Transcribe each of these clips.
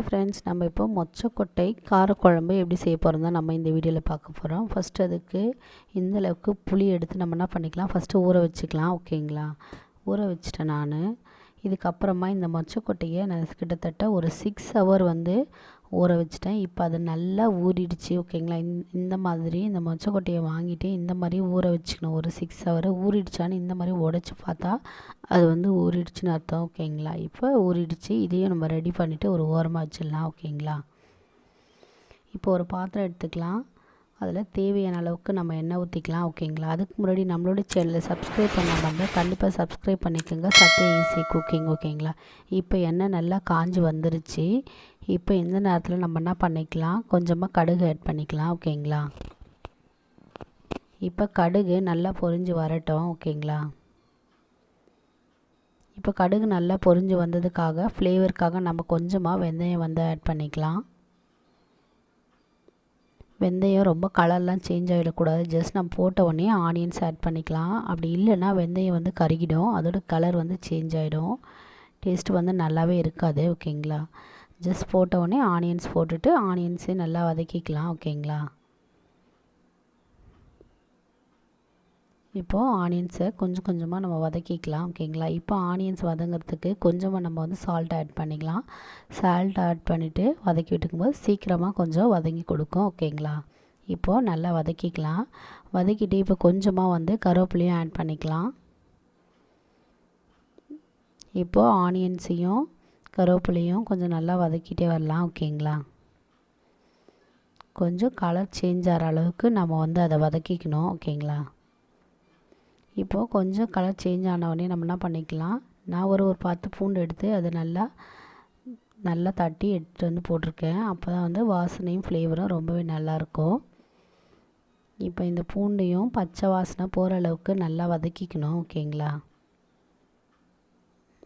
Friends, நம்ம இப்போ மொச்சக்கொட்டை காரக்குழம்பு எப்படி செய்ய போகிறோம் தான் நம்ம இந்த வீடியோவில் பார்க்க போகிறோம். ஃபஸ்ட்டு அதுக்கு இந்த அளவுக்கு புளி எடுத்து நம்ம என்ன பண்ணிக்கலாம், ஃபஸ்ட்டு ஊற வச்சுக்கலாம். ஓகேங்களா, ஊற வச்சுட்டேன் நான். இதுக்கப்புறமா இந்த மொச்சக்கொட்டையை நான் கிட்டத்தட்ட ஒரு 6 ஹவர் ஊற வச்சுட்டேன். இப்போ அது நல்லா ஊறிடுச்சு. ஓகேங்களா, இந்த மாதிரி இந்த மொச்சக்கொட்டையை வாங்கிட்டு இந்த மாதிரி ஊற வச்சுக்கணும். ஒரு 6 ஹவர் ஊறிடுச்சான்னு இந்த மாதிரி உடச்சி பார்த்தா அது ஊறிடுச்சுன்னு அர்த்தம். ஓகேங்களா, இப்போ ஊறிடுச்சு. இதையும் நம்ம ரெடி பண்ணிவிட்டு ஒரு ஓரமாக வச்சிடலாம். ஓகேங்களா, இப்போ ஒரு பாத்திரம் எடுத்துக்கலாம். அதில் தேவையான அளவுக்கு நம்ம எண்ணெய் ஊற்றிக்கலாம். ஓகேங்களா, அதுக்கு முன்னாடி நம்மளோட சேனலை சப்ஸ்கிரைப் பண்ணாமல் கண்டிப்பாக சப்ஸ்கிரைப் பண்ணிக்கோங்க. Sathya easy cooking. ஓகேங்களா, இப்போ எண்ணெய் நல்லா காஞ்சி வந்துருச்சு. இப்போ இந்த நேரத்தில் நம்ம என்ன பண்ணிக்கலாம், கொஞ்சமாக கடுகு ஆட் பண்ணிக்கலாம். ஓகேங்களா, இப்போ கடுகு நல்லா பொரிஞ்சு வரட்டும். ஓகேங்களா, இப்போ கடுகு நல்லா பொரிஞ்சு வந்ததுக்காக ஃப்ளேவருக்காக நம்ம கொஞ்சமாக வெந்தயம் ஆட் பண்ணிக்கலாம். வெந்தயம் ரொம்ப கலர்லாம் சேஞ்ச் ஆகிடக்கூடாது. ஜஸ்ட் நம்ம போட்ட உடனே ஆனியன்ஸ் ஆட் பண்ணிக்கலாம். அப்படி இல்லைன்னா வெந்தயம் கருகிடும், அதோட கலர் சேஞ்ச் ஆகிடும், டேஸ்ட்டு நல்லாவே இருக்காது. ஓகேங்களா, ஜஸ்ட் போட்ட உடனே ஆனியன்ஸ் போட்டுட்டு ஆனியன்ஸே நல்லா வதக்கிக்கலாம். ஓகேங்களா, இப்போது ஆனியன்ஸை கொஞ்சம் கொஞ்சமாக நம்ம வதக்கிக்கலாம். ஓகேங்களா, இப்போ ஆனியன்ஸ் வதங்கிறதுக்கு கொஞ்சமாக நம்ம சால்ட் ஆட் பண்ணிக்கலாம். சால்ட் ஆட் பண்ணிவிட்டு வதக்கி விட்டுக்கும்போது சீக்கிரமாக கொஞ்சம் வதங்கி கொடுக்கும். ஓகேங்களா, இப்போது நல்லா வதக்கிக்கலாம். வதக்கிட்டு இப்போ கொஞ்சமாக கருவேப்பிலையும் ஆட் பண்ணிக்கலாம். இப்போது ஆனியன்ஸையும் கருவேப்பிலையும் கொஞ்சம் நல்லா வதக்கிட்டே வரலாம். ஓகேங்களா, கொஞ்சம் கலர் சேஞ்ச் ஆகிற அளவுக்கு நம்ம அதை வதக்கிக்கணும். ஓகேங்களா, இப்போது கொஞ்சம் கலர் சேஞ்ச் ஆனவுடனே நம்ம என்ன பண்ணிக்கலாம், நான் ஒரு 10 பூண்டு எடுத்து அதை நல்லா தட்டி எடுத்துகிட்டு போட்டிருக்கேன். அப்போ தான் வாசனையும் ஃப்ளேவரும் ரொம்பவே நல்லாயிருக்கும். இப்போ இந்த பூண்டையும் பச்சை வாசனை போகிற அளவுக்கு நல்லா வதக்கிக்கணும். ஓகேங்களா,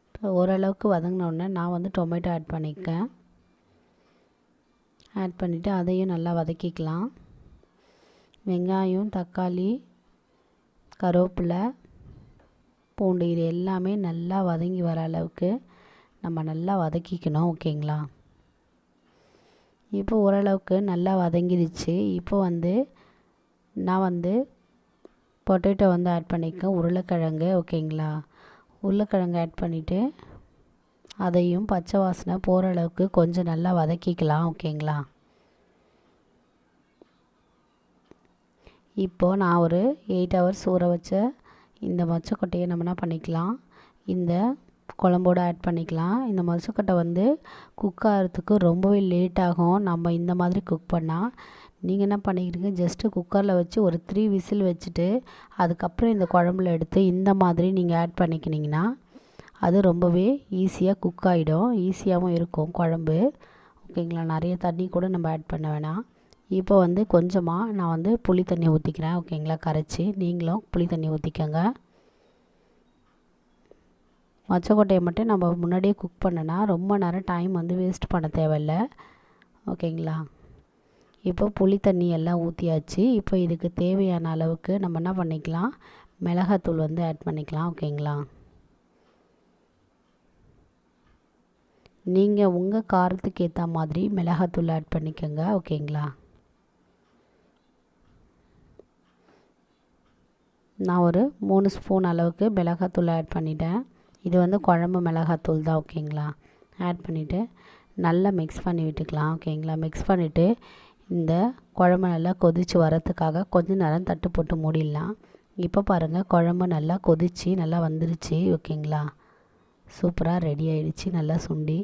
இப்போ ஓரளவுக்கு வதங்கினோடனே நான் டொமேட்டோ ஆட் பண்ணியிருக்கேன். ஆட் பண்ணிவிட்டு அதையும் நல்லா வதக்கிக்கலாம். வெங்காயம், தக்காளி, கருவேப்பிலை, பூண்டு இது எல்லாமே நல்லா வதங்கி வர அளவுக்கு நம்ம நல்லா வதக்கிக்கணும். ஓகேங்களா, இப்போ ஓரளவுக்கு நல்லா வதங்கிடுச்சு. இப்போ நான் பொட்டேட்டோ ஆட் பண்ணியிருக்கேன், உருளைக்கிழங்கு. ஓகேங்களா, உருளைக்கிழங்கு ஆட் பண்ணிவிட்டு அதையும் பச்சை வாசனை போகிற அளவுக்கு கொஞ்சம் நல்லா வதக்கிக்கலாம். ஓகேங்களா, இப்போது நான் ஒரு 8 ஹவர்ஸ் ஊற வச்ச இந்த மொச்சக்கொட்டையை நம்ம என்ன பண்ணிக்கலாம், இந்த குழம்போடு ஆட் பண்ணிக்கலாம். இந்த மொச்சக்கொட்டை குக் ஆகிறதுக்கு ரொம்பவே லேட் ஆகும். நம்ம இந்த மாதிரி குக் பண்ணால் நீங்கள் என்ன பண்ணிக்கிறீங்க, ஜஸ்ட்டு குக்கரில் வச்சு ஒரு 3 விசில் வச்சுட்டு அதுக்கப்புறம் இந்த குழம்புல எடுத்து இந்த மாதிரி நீங்கள் ஆட் பண்ணிக்கினீங்கன்னா அது ரொம்பவே ஈஸியாக குக் ஆகிடும். ஈஸியாகவும் இருக்கும் குழம்பு. ஓகேங்களா, நிறைய தண்ணி கூட நம்ம ஆட் பண்ண வேணாம். இப்போ கொஞ்சமாக நான் புளி தண்ணி ஊற்றிக்கிறேன். ஓகேங்களா, கரைச்சி நீங்களும் புளி தண்ணி ஊற்றிக்கோங்க. மொச்சக்கொட்டையை மட்டும் நம்ம முன்னாடியே குக் பண்ணனா ரொம்ப நேரம் டைம் வேஸ்ட் பண்ண தேவையில்லை. ஓகேங்களா, இப்போ புளி தண்ணி எல்லாம் ஊற்றியாச்சு. இப்போ இதுக்கு தேவையான அளவுக்கு நம்ம என்ன பண்ணிக்கலாம், மிளகாத்தூள் ஆட் பண்ணிக்கலாம். ஓகேங்களா, நீங்கள் உங்கள் காரத்துக்கு ஏற்ற மாதிரி மிளகாத்தூள் ஆட் பண்ணிக்கோங்க. ஓகேங்களா, நான் ஒரு 3 ஸ்பூன் அளவுக்கு மிளகாத்தூள் ஆட் பண்ணிட்டேன். இது குழம்பு மிளகாத்தூள் தான். ஓகேங்களா, ஆட் பண்ணிவிட்டு நல்லா மிக்ஸ் பண்ணி விட்டுக்கலாம். ஓகேங்களா, மிக்ஸ் பண்ணிவிட்டு இந்த குழம்பு நல்லா கொதித்து வரத்துக்காக கொஞ்சம் நேரம் தட்டு போட்டு மூடிடலாம். இப்போ பாருங்கள், குழம்பு நல்லா கொதித்து நல்லா வந்துருச்சு. ஓகேங்களா, சூப்பராக ரெடி ஆகிடுச்சு. நல்லா சுண்டி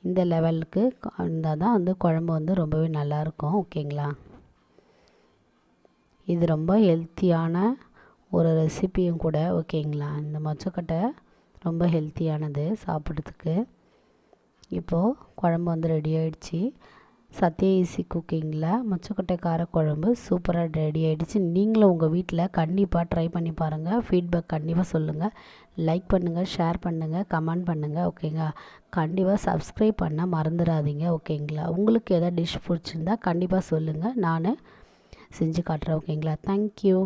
இந்த லெவலுக்கு இருந்தால் தான் குழம்பு ரொம்பவே நல்லாயிருக்கும். ஓகேங்களா, இது ரொம்ப ஹெல்த்தியான ஒரு ரெசிபியும் கூட. ஓகேங்களா, இந்த மொச்சக்கொட்டை ரொம்ப ஹெல்த்தியானது சாப்பிட்றதுக்கு. இப்போது குழம்பு ரெடி ஆகிடுச்சு. சத்யா ஈஸி குக்கிங்கில் மொச்சக்கொட்டை காரக்குழம்பு சூப்பராக ரெடி ஆகிடுச்சு. நீங்களும் உங்கள் வீட்டில் கண்டிப்பாக ட்ரை பண்ணி பாருங்கள். ஃபீட்பேக் கண்டிப்பாக சொல்லுங்கள். லைக் பண்ணுங்கள், ஷேர் பண்ணுங்கள், கமெண்ட் பண்ணுங்கள். ஓகேங்களா, கண்டிப்பாக சப்ஸ்கிரைப் பண்ண மறந்துடாதீங்க. ஓகேங்களா, உங்களுக்கு எதாவது டிஷ் பிடிச்சிருந்தா கண்டிப்பாக சொல்லுங்கள், நான் செஞ்சு காட்டுறேன். ஓகேங்களா, தேங்க்யூ.